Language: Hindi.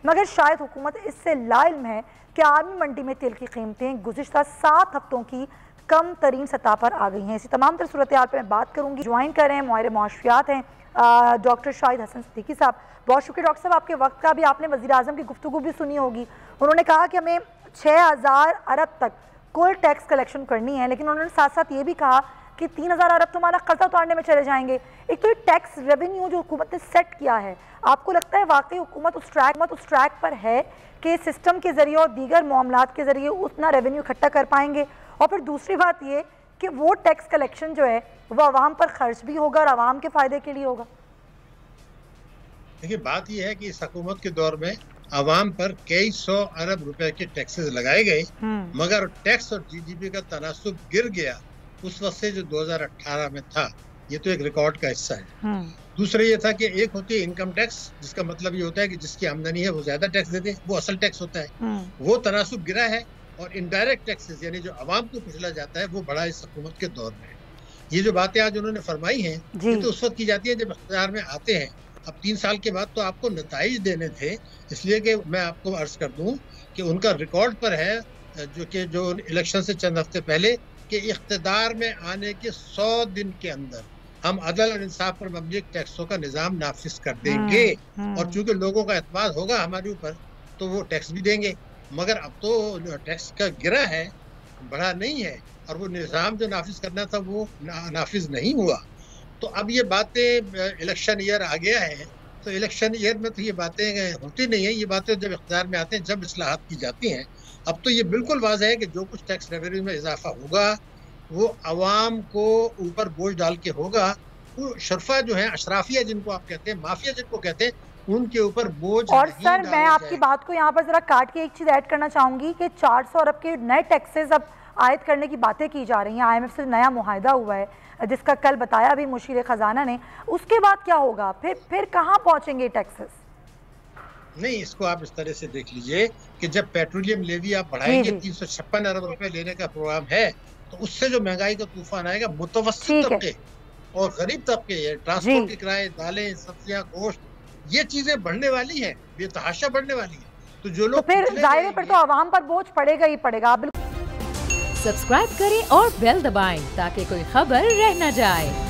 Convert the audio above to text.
मगर शायद हुकूमत इससे लाइल्म है कि आलमी मंडी में तेल की कीमतें गुज़िश्ता 7 हफ्तों की कम तरीन सतह पर आ गई हैं। इसी तमाम तर सूरत हाल पर मैं बात करूँगी। ज्वाइन कर रहे हैं माहिर मुआशियात हैं डॉक्टर शाहिद हसन सिद्दीकी साहब। बहुत शुक्रिया डॉक्टर साहब आपके वक्त का भी। आपने वज़ीर आज़म की गुफ्तगू भी सुनी होगी। उन्होंने कहा कि हमें 6000 अरब तक कुल टैक्स कलेक्शन करनी है, लेकिन उन्होंने साथ साथ ये भी कहा कि 3000 अरब तो हमारा कर्जा उतारने में चले जाएंगे। एक तो ये टैक्स रेवेन्यू जो हुकूमत ने सेट किया है, आपको लगता है वाकई हुकूमत उस ट्रैक पर है कि सिस्टम के ज़रिए और दीगर मामलात के ज़रिए उतना रेवेन्यू इकट्ठा कर पाएंगे? और फिर दूसरी बात ये कि वो टैक्स कलेक्शन जो है वो आवाम पर खर्च भी होगा और आवाम के फ़ायदे के लिए होगा। देखिए, बात यह है कि इस हुकूमत के दौर में आवाम पर कई 100 अरब रुपए के टैक्सेस लगाए गए, मगर टैक्स और जीडीपी का तनासुब गिर गया उस वक्त से जो 2018 में था। ये तो एक रिकॉर्ड का हिस्सा है। दूसरा ये था कि एक होती है इनकम टैक्स, जिसका मतलब ये होता है कि जिसकी आमदनी है वो ज्यादा टैक्स दे दे, वो असल टैक्स होता है। वो तनासुब गिरा है। और इनडायरेक्ट टैक्सेस यानी जो आवाम को कुचला जाता है वो बड़ा इस हुकूमत के दौर में। ये जो बातें आज उन्होंने फरमाई हैं ये तो उस वक्त की जाती है जब इख्तियार में आते हैं। अब 3 साल के बाद तो आपको नताइज देने थे, इसलिए कि मैं आपको अर्ज कर दूं कि उनका रिकॉर्ड पर है जो इलेक्शन से चंद हफ्ते पहले कि इख्तियार में आने के 100 दिन के अंदर हम अदल और इंसाफ पर मबनी टैक्सों का निज़ाम नाफिज कर देंगे। और चूंकि लोगों का एतमाद होगा हमारे ऊपर तो वो टैक्स भी देंगे। मगर अब तो टैक्स का गिरा है, बढ़ा नहीं है, और वो निज़ाम जो नाफिज करना था वो नाफिज नहीं हुआ। तो अब ये बातें, इलेक्शन ईयर आ गया है तो इलेक्शन ईयर में तो ये बातें होती नहीं है। ये बातें जब इख्तियार में आते हैं, जब इस्लाहात की जाती हैं। अब तो ये बिल्कुल वाज़ेह है कि जो कुछ टैक्स रेवेन्यू में इजाफा होगा वो अवाम को ऊपर बोझ डाल के होगा। वो शरफा जो है, अशराफिया जिनको आप कहते हैं, माफिया जिनको कहते हैं, उनके ऊपर बोझ और सर मैं आपकी बात को यहाँ पर जरा काट के एक चीज़ ऐड करना चाहूँगी कि 400 अरब के नए टैक्सेस अब आयद करने की बातें की जा रही हैं। IMF से नया मुआहदा हुआ है जिसका कल बताया भी मुशीर खजाना ने। उसके बाद क्या होगा? फिर कहाँ पहुँचेंगे टैक्सेस? नहीं, इसको आप इस तरह से देख लीजिए कि जब पेट्रोलियम लेवी आप बढ़ाएंगे, 356 अरब रुपए लेने का प्रोग्राम है, तो उससे जो महंगाई का तूफान आएगा मुतवस्सित तबके और गरीब तबके, ट्रांसपोर्ट के किराए, दालें, सब्जियां, गोश्त, ये चीजें बढ़ने वाली हैं, बेतहाशा बढ़ने वाली हैं। तो जो लोग फिर दायरे पर तो आवाम पर बोझ पड़ेगा ही पड़ेगा। सब्सक्राइब करें और बेल दबाएं ताकि कोई खबर रह न जाए।